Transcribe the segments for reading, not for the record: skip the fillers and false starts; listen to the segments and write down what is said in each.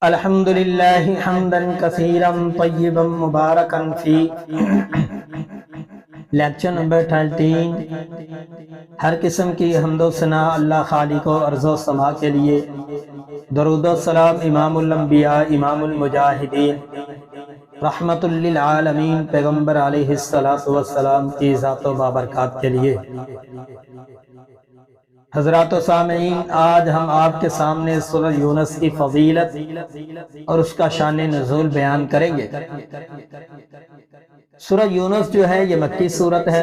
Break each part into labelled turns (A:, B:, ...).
A: الحمدللہ حمدا کثیرا طیبا مبارکا فی۔ Lecture number 13۔ ہر قسم کی حمد و ثنا اللہ خالق و ارض و سما کے لیے، درود و سلام امام الانبیاء امام المجاہدین رحمت للعالمین پیغمبر علیہ السلام کی ذات و بابرکات کے لیے۔ حضرات و سامعین، آج ہم آپ کے سامنے سورہ یونس کی فضیلت اور اس کا شان نزول بیان کریں گے۔ سورہ یونس جو ہے یہ مکی سورت ہے،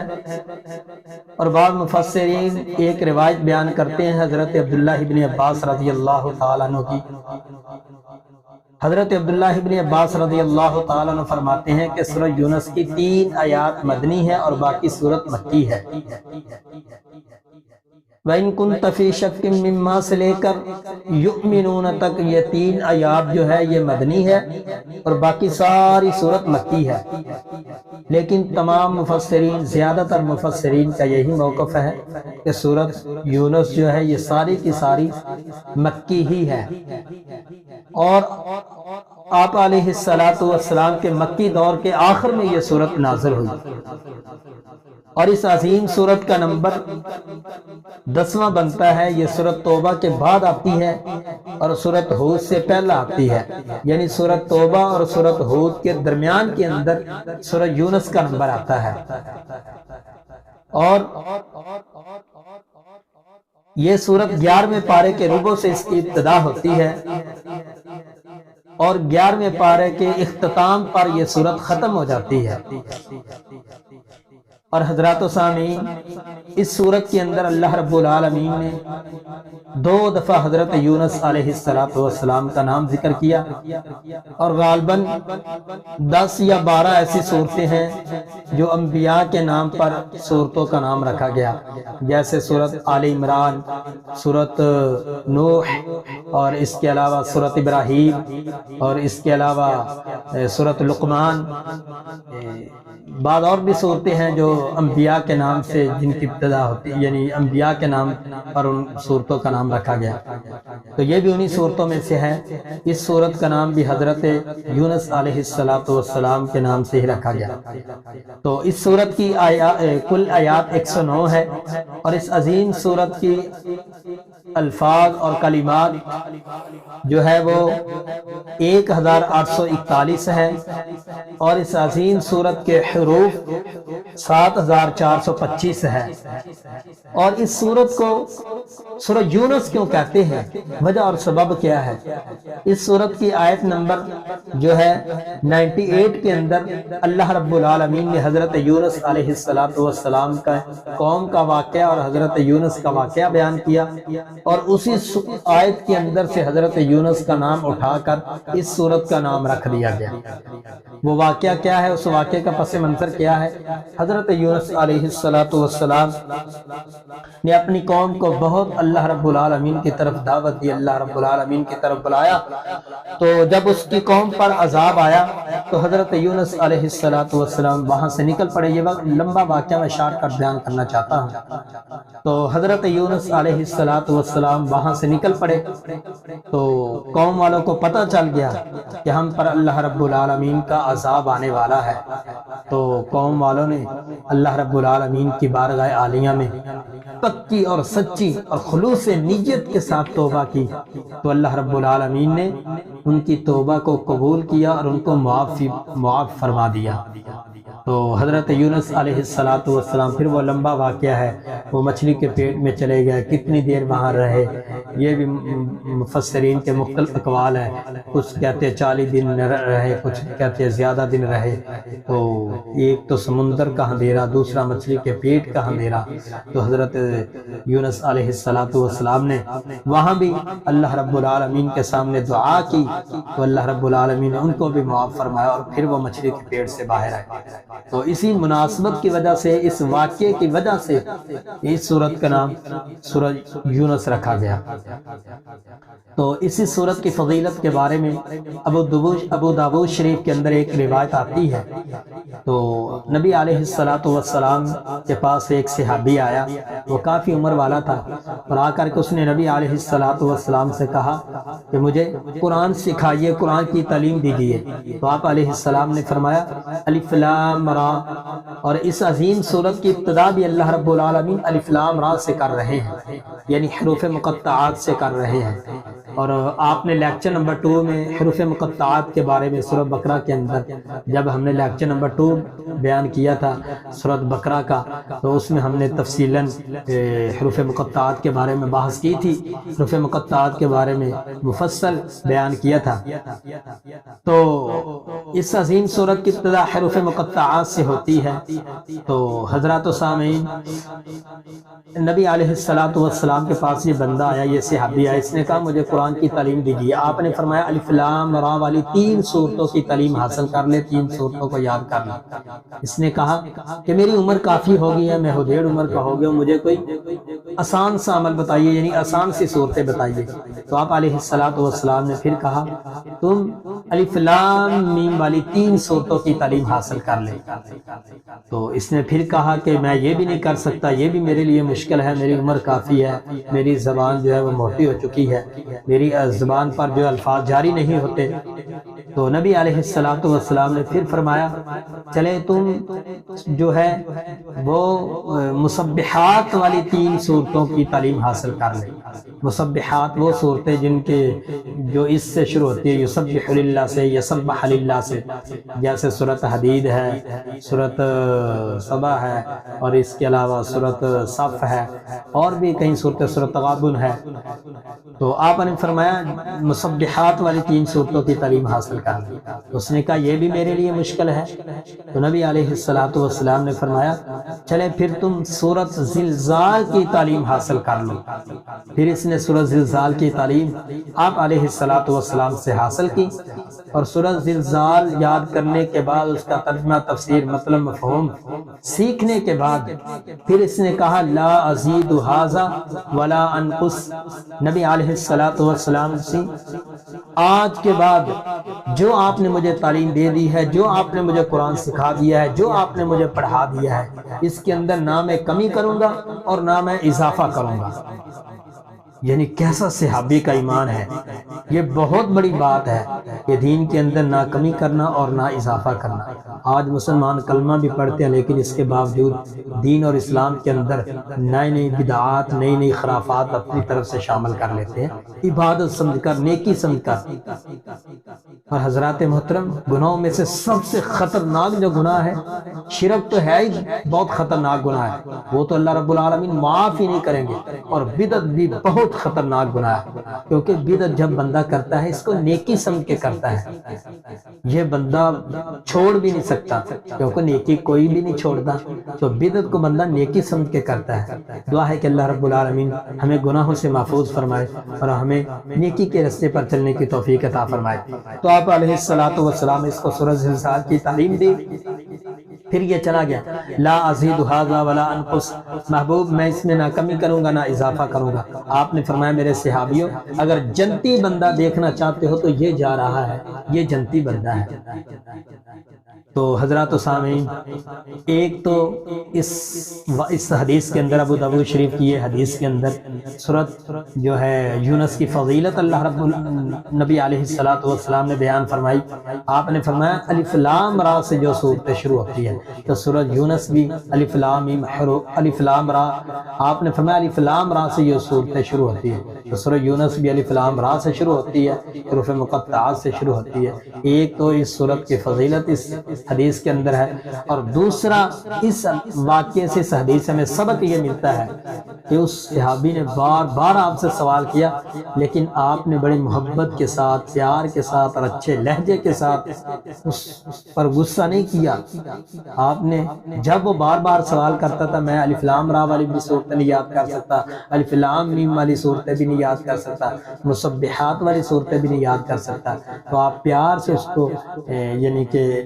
A: اور بعض مفسرین ایک روایت بیان کرتے ہیں حضرت عبداللہ ابن عباس رضی اللہ تعالیٰ عنہ کی۔ حضرت عبداللہ ابن عباس رضی اللہ تعالیٰ عنہ فرماتے ہیں کہ سورہ یونس کی 3 آیات مدنی ہے اور باقی سورت مکی ہے۔ وَإِن كُنْتَ فِي شَكٍّ مِّمَّا سے لے کر یؤمنون تک یہ 3 آیات جو ہے یہ مدنی ہے اور باقی ساری سورت مکی ہے۔ لیکن تمام مفسرین، زیادہ تر مفسرین کا یہی موقف ہے کہ سورت یونس جو ہے یہ ساری کی ساری مکی ہی ہے، اور آپ علیہ السلام کے مکی دور کے آخر میں یہ سورت نازل ہوئی، اور اس عظیم سورت کا نمبر 10واں بنتا ہے۔ یہ سورت توبہ کے بعد آتی ہے اور سورت ہود سے پہلا آتی ہے، یعنی سورت توبہ اور سورت ہود کے درمیان کے اندر سورت یونس کا نمبر آتا ہے۔ اور یہ سورت 11ویں پارے کے ربع سے اس کی ابتدا ہوتی ہے، اور 11ویں پارے کے اختتام پر یہ سورت ختم ہو جاتی ہے۔ اور حضرات و سامعین، اس سورت کے اندر اللہ رب العالمین نے 2 دفعہ حضرت یونس علیہ السلام کا نام ذکر کیا، اور غالباً 10 یا 12 ایسی صورتیں ہیں جو انبیاء کے نام پر صورتوں کا نام رکھا گیا، جیسے سورت آل عمران، سورت نوح، اور اس کے علاوہ سورت ابراہیم، اور اس کے علاوہ سورت لقمان۔ بعض اور بھی صورتیں ہیں جو انبیاء کے نام سے جن کی ابتدا ہوتی ہے، یعنی انبیاء کے نام پر ان صورتوں کا نام رکھا گیا، تو یہ بھی انہی صورتوں میں سے ہے۔ اس صورت کا نام بھی حضرت یونس علیہ السلام کے نام سے ہی رکھا گیا۔ تو اس صورت کی کل آیات 109 ہے، اور اس عظیم صورت کی الفاظ اور کلمات جو ہے وہ 1841 ہے، اور اس عظیم صورت کے حروف 7425 ہے۔ اور اس صورت کو سورہ یونس کیوں کہتے ہیں، وجہ اور سبب کیا ہے؟ اس صورت کی آیت نمبر جو ہے 98 کے اندر اللہ رب العالمین نے حضرت یونس علیہ السلام کا قوم کا واقعہ اور حضرت یونس کا واقعہ بیان کیا، اور اسی آیت کے اندر سے حضرت یونس کا نام اٹھا کر اس صورت کا نام رکھ دیا گیا۔ وہ واقعہ کیا ہے، اس واقعے کا پس منظر کیا ہے؟ حضرت یونس علیہ السلام نے اپنی قوم کو بہت اللہ رب العالمین کی طرف دعوت دی، اللہ رب العالمین کی طرف بلایا، تو جب اس کی قوم پر عذاب آیا تو حضرت یونس علیہ السلام وہاں سے نکل پڑے۔ یہ لمبا واقعہ میں شارٹ کٹ بیان کرنا چاہتا ہوں۔ تو حضرت یونس علیہ السلام وہاں سے نکل پڑے، تو قوم والوں کو پتہ چل گیا کہ ہم پر اللہ رب العالمین کا عذاب آنے والا ہے، تو قوم والوں نے اللہ رب العالمین کی بارگاہ عالیہ میں پکی اور سچی اور خلوص نیت کے ساتھ توبہ کی، تو اللہ رب العالمین نے ان کی توبہ کو قبول کیا اور ان کو معاف فرما دیا۔ تو حضرت یونس علیہ السلام، پھر وہ لمبا واقعہ ہے، وہ مچھلی کے پیٹ میں چلے گئے، کتنی دیر وہاں رہے، یہ بھی مفسرین کے مختلف اقوال ہیں۔ کچھ کہتے ہیں 40 دن رہے، کچھ کہتے ہیں زیادہ دن رہے۔ تو ایک تو سمندر کا اندھیرا، دوسرا مچھلی کے پیٹ کا اندھیرا، تو حضرت یونس علیہ السلام نے وہاں بھی اللہ رب العالمین کے سامنے دعا کی، تو اللہ رب العالمین نے ان کو بھی معاف فرمایا، اور پھر وہ مچھلی کے پیٹ سے باہر آئے۔ تو اسی مناسبت کی وجہ سے، اس واقعے کی وجہ سے اس سورت کا نام سورہ یونس رکھا گیا۔ تو اسی سورت کی فضیلت کے بارے میں ابو داود شریف کے اندر ایک روایت آتی ہے، تو نبی علیہ السلام کے پاس ایک صحابی آیا، وہ کافی عمر والا تھا، اور آ کر کے اس نے نبی علیہ السلام سے کہا کہ مجھے قرآن سکھائیے، قرآن کی تعلیم دیجیے۔ تو آپ علیہ السلام نے فرمایا الف لام را، اور اس عظیم سورت کی ابتدا بھی اللہ رب العالمین الف لام را سے کر رہے ہیں، یعنی حروف مقطعات سے کر رہے ہیں۔ اور آپ نے لیکچر نمبر 2 میں حروف مقطعات کے بارے میں سورہ بقرہ کے اندر جب ہم نے لیکچر نمبر 2 بیان کیا تھا سورہ بقرہ کا، تو اس میں ہم نے تفصیلاً حروف مقطعات کے بارے میں بحث کی تھی، حروف مقطعات کے بارے میں مفصل بیان کیا تھا۔ تو اس عظیم سورت کی ابتدا حروف مقطعات سے ہوتی ہے۔ تو حضرات و سامعین، نبی علیہ السلام کے پاس یہ بندہ آیا، یہ صحابی آیا، اس نے کہا مجھے قرآن کی تعلیم دیجیے۔ آپ نے فرمایا الف لام را والی 3 صورتوں کی تعلیم حاصل کر لے، 3 صورتوں کو یاد کر لے۔ اس نے کہا کہ میری عمر کافی ہو گئی ہے، میں ڈیڑھ عمر کا ہو گیا، مجھے کوئی آسان سا عمل بتائیے، یعنی آسان سی صورتیں بتائیے۔ تو آپ علیہ السلام نے پھر کہا تم الف لام میم والی 3 صورتوں کی تعلیم حاصل کر لے۔ تو اس نے پھر کہا کہ میں یہ بھی نہیں کر سکتا، یہ بھی میرے لیے مشکل ہے، میری عمر کافی ہے، میری زبان جو ہے وہ موٹی ہو چکی ہے، میری زبان پر جو الفاظ جاری نہیں ہوتے۔ تو نبی علیہ السلام نے پھر فرمایا چلے تم جو ہے وہ مسبحات والی 3 صورتوں کی تعلیم حاصل کر لیں۔ مسبحات وہ صورتیں جن کے جو اس سے شروع ہوتی ہے یسبح للہ سے، یسبح للہ سے، جیسے سورۃ حدید ہے، سورۃ سبا ہے، اور اس کے علاوہ سورۃ صف ہے، اور بھی کئی صورتیں، سورۃ تغابن ہے۔ تو آپ نے فرمایا مسبحات والی 3 صورتوں کی تعلیم حاصل کر لی۔ اس نے کہا یہ بھی میرے لیے مشکل ہے۔ تو نبی علیہ السلام نے فرمایا چلے پھر تم سورۃ زلزال کی تعلیم حاصل کر لو۔ پھر اس نے سورۃ زلزال کی تعلیم آپ علیہ السلام سے حاصل کی، اور سورۃ زلزال یاد کرنے کے بعد اس کا ترجمہ، تفسیر، مطلب، مفہوم سیکھنے کے بعد پھر اس نے کہا لا ازید ھذا ولا انقص۔ نبی علیہ السلام سے آج کے بعد جو آپ نے مجھے تعلیم دے دی ہے، جو آپ نے مجھے قرآن سکھا دیا ہے، جو آپ نے مجھے پڑھا دیا ہے، اس کے اندر نہ میں کمی کروں گا اور نہ میں اضافہ کروں گا۔ یعنی کیسا صحابی کا ایمان ہے، یہ بہت بڑی بات ہے کہ دین کے اندر نہ کمی کرنا اور نہ اضافہ کرنا۔ آج مسلمان کلمہ بھی پڑھتے ہیں لیکن اس کے باوجود دین اور اسلام کے اندر نئی نئی بدعات، نئی نئی خرافات اپنی طرف سے شامل کر لیتے ہیں، عبادت سمجھ کر، نیکی سمجھ کر۔ اور حضرات محترم، گناہوں میں سے سب سے خطرناک جو گناہ ہے، شرک تو ہے ہی بہت خطرناک گناہ ہے، وہ تو اللہ رب العالمین معاف ہی نہیں کریں گے، اور بدعت بھی بہت خطرناک گناہ ہے، کیونکہ بدعت جب بندہ کرتا ہے اس کو نیکی سمجھ کے کرتا ہے، یہ بندہ چھوڑ بھی نہیں سکتا، کیونکہ نیکی کوئی بھی نہیں چھوڑتا، تو بدعت کو بندہ نیکی سمجھ کے کرتا ہے۔ دعا ہے کہ اللہ رب العالمین ہمیں گناہوں سے محفوظ فرمائے اور ہمیں نیکی کے راستے پر چلنے کی توفیق عطا فرمائے۔ تو آپ علیہ السلام اس کو سورۃ زلزال کی تعلیم دی، پھر یہ چلا گیا لا ازید ھذا ولا انقص، محبوب میں اس میں نہ کمی کروں گا نہ اضافہ کروں گا۔ آپ نے فرمایا میرے صحابیوں اگر جنتی بندہ دیکھنا چاہتے ہو تو یہ جا رہا ہے، یہ جنتی بندہ ہے۔ تو حضرات و سامعین، ایک تو اس حدیث کے اندر، ابو داؤد شریف کی یہ حدیث کے اندر سورۃ جو ہے یونس کی فضیلت اللہ رب نبی علیہ السلام نے بیان فرمائی۔ آپ نے فرمایا الف لام را سے جو صورت شروع ہوتی ہے، تو سورۃ یونس بھی الف لام میم الف لام را، آپ نے فرمایا الف لام را سے جو صورت شروع ہوتی ہے، تو سورۃ یونس بھی الف لام را سے شروع ہوتی ہے، حروف مقطعات سے شروع ہوتی ہے۔ ایک تو اس سورت کی فضیلت اس حدیث کے اندر ہے، اور دوسرا اس واقعے سے، اس حدیث سے ہمیں سبق یہ ملتا ہے کہ اس صحابی نے بار بار آپ سے سوال کیا، لیکن آپ نے بڑی محبت کے ساتھ، پیار کے ساتھ اور اچھے لہجے کے ساتھ اس پر غصہ نہیں کیا۔ آپ نے جب وہ بار بار سوال کرتا تھا میں الف لام را والی بھی صورتیں نہیں یاد کر سکتا، الف لام میم والی صورتیں بھی نہیں یاد کر سکتا، مسبحات والی صورتیں بھی نہیں یاد کر سکتا، تو آپ پیار سے اس کو یعنی کہ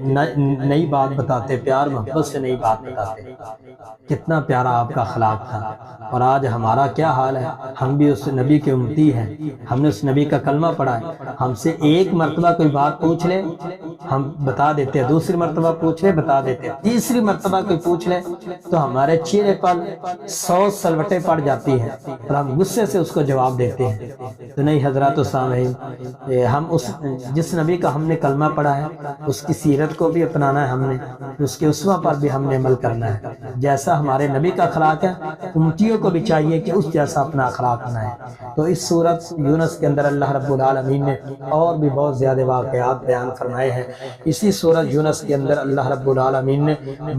A: نئی بات بتاتے، پیار محبت سے نئی بات بتاتے۔ کتنا پیارا آپ کا اخلاق تھا۔ اور آج ہمارا کیا حال ہے، ہم بھی اس نبی کے امتی ہیں، ہم نے اس نبی کا کلمہ پڑھا ہے، ہم سے ایک مرتبہ کوئی بات پوچھ لے ہم بتا دیتے ہیں، دوسری مرتبہ پوچھ لے بتا دیتے ہیں، تیسری مرتبہ کوئی پوچھ لے تو ہمارے چہرے پر 100 سلوٹیں پڑ جاتی ہیں اور ہم غصے سے اس کو جواب دیتے ہیں۔ تو نہیں حضرات و سامعین، ہم اس جس نبی کا ہم نے کلمہ پڑھا ہے اس کی سیرت کو بھی اپنانا ہے، ہم نے اس کے اسوہ پر بھی ہم نے عمل کرنا ہے۔ جیسا ہمارے نبی کا اخلاق ہے امتیوں کو بھی چاہیے کہ اس جیسا اپنا اخلاق بنائیں۔ تو اس سورت یونس کے اندر اللہ رب العالمین نے اور بھی بہت زیادہ واقعات بیان فرمائے ہیں۔ اسی سورت یونس کے اندر اللہ رب العالمین نے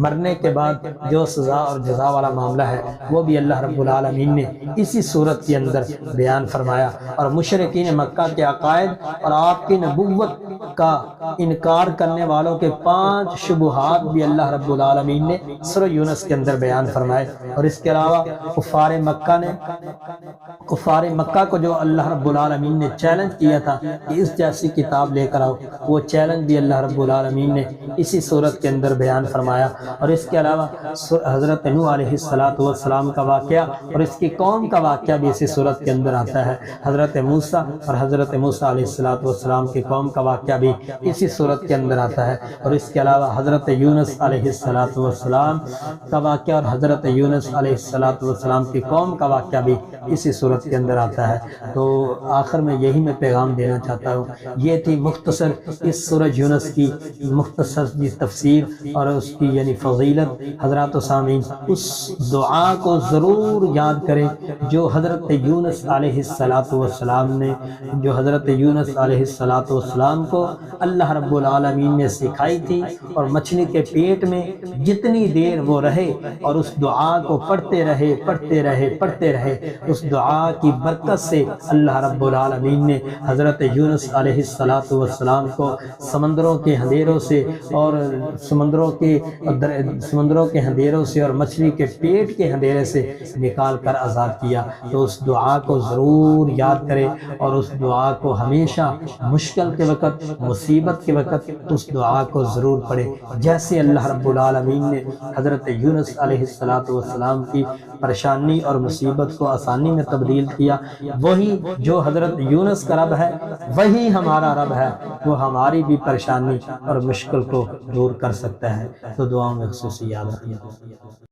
A: مرنے کے بعد جو سزا اور جزا والا معاملہ ہے وہ بھی اللہ رب العالمین نے اسی سورت کے اندر بیان فرمایا، اور مشرکین مکہ کے عقائد اور آپ کی نبوت کا انکار کرنے والوں کے 5 شبہات بھی اللہ رب العالمین نے سورہ یونس کے اندر بیان فرمائے۔ اور اس کے علاوہ کفار مکہ کو جو اللہ رب العالمین نے چیلنج کیا تھا کہ اس جیسی کتاب لے کر آؤ، وہ چیلنج بھی اللہ رب العالمین نے اسی سورت کے اندر بیان فرمایا۔ اور اس کے علاوہ حضرت نوح علیہ السلام کا واقعہ اور اس کی قوم کا واقعہ بھی اسی سورت کے اندر آتا ہے۔ حضرت موسیٰ اور حضرت موسیٰ علیہ السلام کی قوم کا واقعہ بھی اسی سورت کے اندر آتا ہے۔ اور اس کے علاوہ حضرت یونس علیہ السلام کا واقعہ اور حضرت یونس علیہ السلام کی قوم کا واقعہ بھی اسی سورت کے اندر آتا ہے۔ تو آخر میں یہی میں پیغام دینا چاہتا ہوں، یہ تھی مختصر اس سورہ یونس کی مختصر تفسیر اور اس کی یعنی فضیلت۔ حضرات و سامعین، اس دعا کو ضرور یاد کریں جو حضرت یونس علیہ السلام نے کو اللہ رب العالمین نے سکھائی تھی، اور مچھلی کے پیٹ میں جتنی دیر وہ رہے اور اس دعا کو پڑھتے رہے، اس دعا کی برکت سے اللہ رب العالمین نے حضرت یونس علیہ السلام کو سمندروں کے اندھیروں سے اور سمندروں کے اندھیروں سے اور مچھلی کے پیٹ کے اندھیرے سے نکال کر آزاد کیا۔ تو اس دعا کو ضرور یاد کرے اور اس دعا کو ہمیشہ مشکل کے وقت، مصیبت کے وقت اس دعا کو ضرور پڑھے، جیسے اللہ رب العالمین نے حضرت یونس علیہ السلام کی پریشانی اور مصیبت کو آسانی میں تبدیل کیا۔ وہی جو حضرت یونس کا رب ہے وہی ہمارا رب ہے، وہ ہماری بھی پریشانی اور مشکل کو دور کر سکتا ہے۔ تو دعاؤں میں خصوصی یاد رکھیے۔